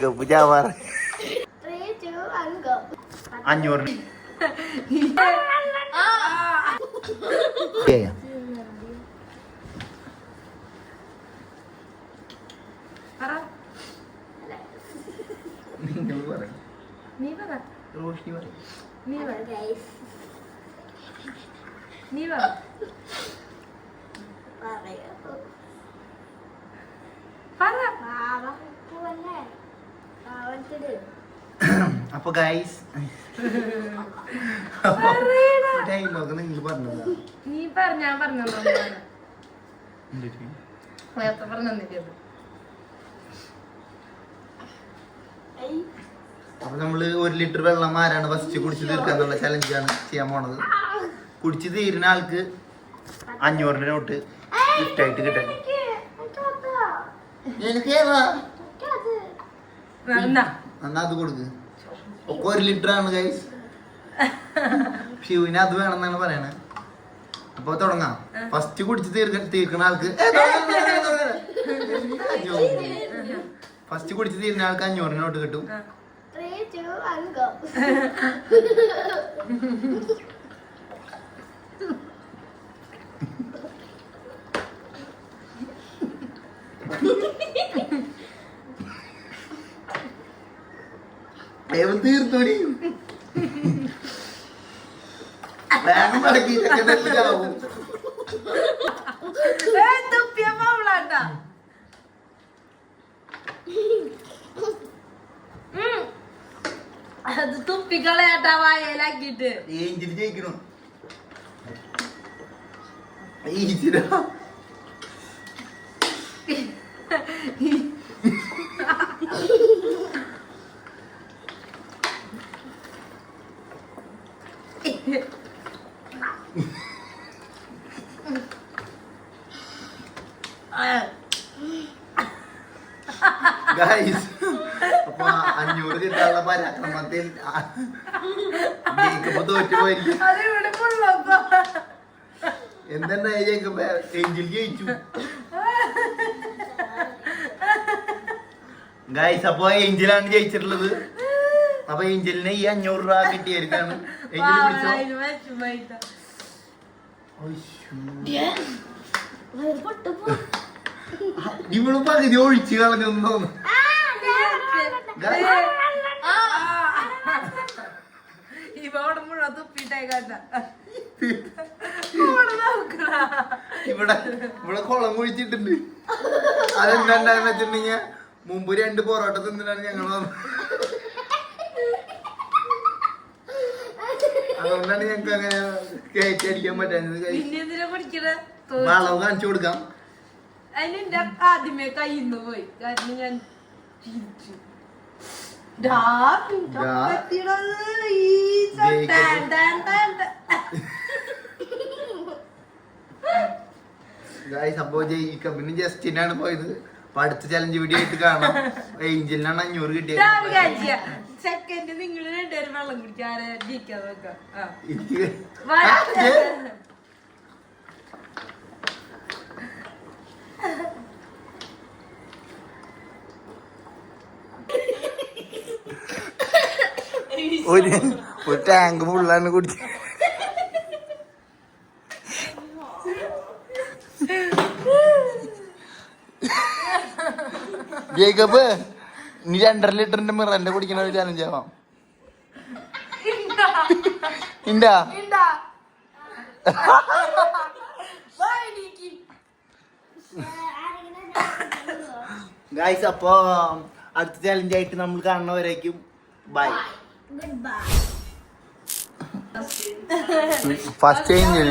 500. അപ്പൊ guys dialogue നിങ്ങൾ പറഞ്ഞതാ. നീ ഞാൻ പറഞ്ഞു അപ്പൊ നമ്മള് 1 ലിറ്റർ വെള്ളം ആരാണ് ഫസ്റ്റ് കുടിച്ചു തീർക്കാന്നുള്ള ചലഞ്ചാണ് ചെയ്യാൻ പോണത്. കുടിച്ചു തീരുന്ന ആൾക്ക് 500 നോട്ട് ഗിഫ്റ്റ് ആയിട്ട് കിട്ടാൻ. എന്നാ അത് കൊടുക്ക്. ഒക്കെ 1 ലിറ്റർ ആണ് ഗൈസ്. ഷിവിന് അത് വേണമെന്നാണ് പറയണത്. അപ്പൊ തുടങ്ങാം. ഫസ്റ്റ് കുടിച്ച് തീർക്കുന്ന ആൾക്ക് ഫസ്റ്റ് കുടിച്ച് തീരുന്ന ആൾക്ക് 500 നോട്ട് കിട്ടും. തീർത്തോടി വേഗം മടക്കിയിട്ടാവും. അത് തുപ്പിക്കളയാട്ടാ വായലാക്കിട്ട്. ഏഞ്ചിൽ ജയിക്കണോ? ഈച്ചിരാ ഗൈസ്, അപ്പൊ 500 കിട്ടാനുള്ള പരാക്രമത്തിൽ ജയിക്കുമ്പോ തോറ്റുപോയിരിക്കും. എന്തെന്നായി ജയിക്കുമ്പോ ഏഞ്ചിൽ ജയിച്ചു. ഗൈസ്, അപ്പൊ ഏഞ്ചലാണ് ജയിച്ചിട്ടുള്ളത്. അപ്പൊ ഏഞ്ചലിന് ഈ 500 രൂപ കിട്ടിയായിരിക്കാണ്. ഏഞ്ചൽ വിളിച്ചോ. ഇവളും പകുതി ഒഴിച്ചു കളഞ്ഞൊന്നു. ഇവിടെ കുളം കുഴിച്ചിട്ടുണ്ട്. അതെന്താണ്ടാന്ന് വെച്ചിട്ടുണ്ടെങ്കിൽ മുമ്പ് 2 പൊറോട്ട തിന്നിട്ടാണ് ഞങ്ങൾ വന്നത്. അതുകൊണ്ടാണ് ഞങ്ങക്ക് അങ്ങനെ കയറ്റി അടിക്കാൻ പറ്റാഞ്ഞത്. വളവ് കാണിച്ചു കൊടുക്കാം. അതിന്റെ ആദ്യമേ കയ്യിന്ന് പോയി. കാരണം ഞാൻ സംഭവം ജയിക്കാം. പിന്നെ ജസ്റ്റിനാണ് പോയത്. അപ്പൊ അടുത്ത ചലഞ്ച് വീഡിയോ ആയിട്ട് കാണാം. ഏഞ്ചലിനാണ് 500 കിട്ടിയത്. സെക്കൻഡ് നിങ്ങൾ 2 പേരും വെള്ളം കുടിക്കാതെ ജയിക്കാൻ നോക്കാം. ഒരു ടാങ്ക് ഫുള്ളാണ് കുടിച്ചത്. ജേക്കബ്, നീ 2.5 ലിറ്ററിന്റെ മിറന്റെ കുടിക്കണ ഒരു ചാലഞ്ച് ആവാം. ഇണ്ടാ ഗൈസ്, അപ്പൊ അടുത്ത ചാലഞ്ച് ആയിട്ട് നമ്മൾ കാണുന്നവരേക്കും ബൈ. First Angel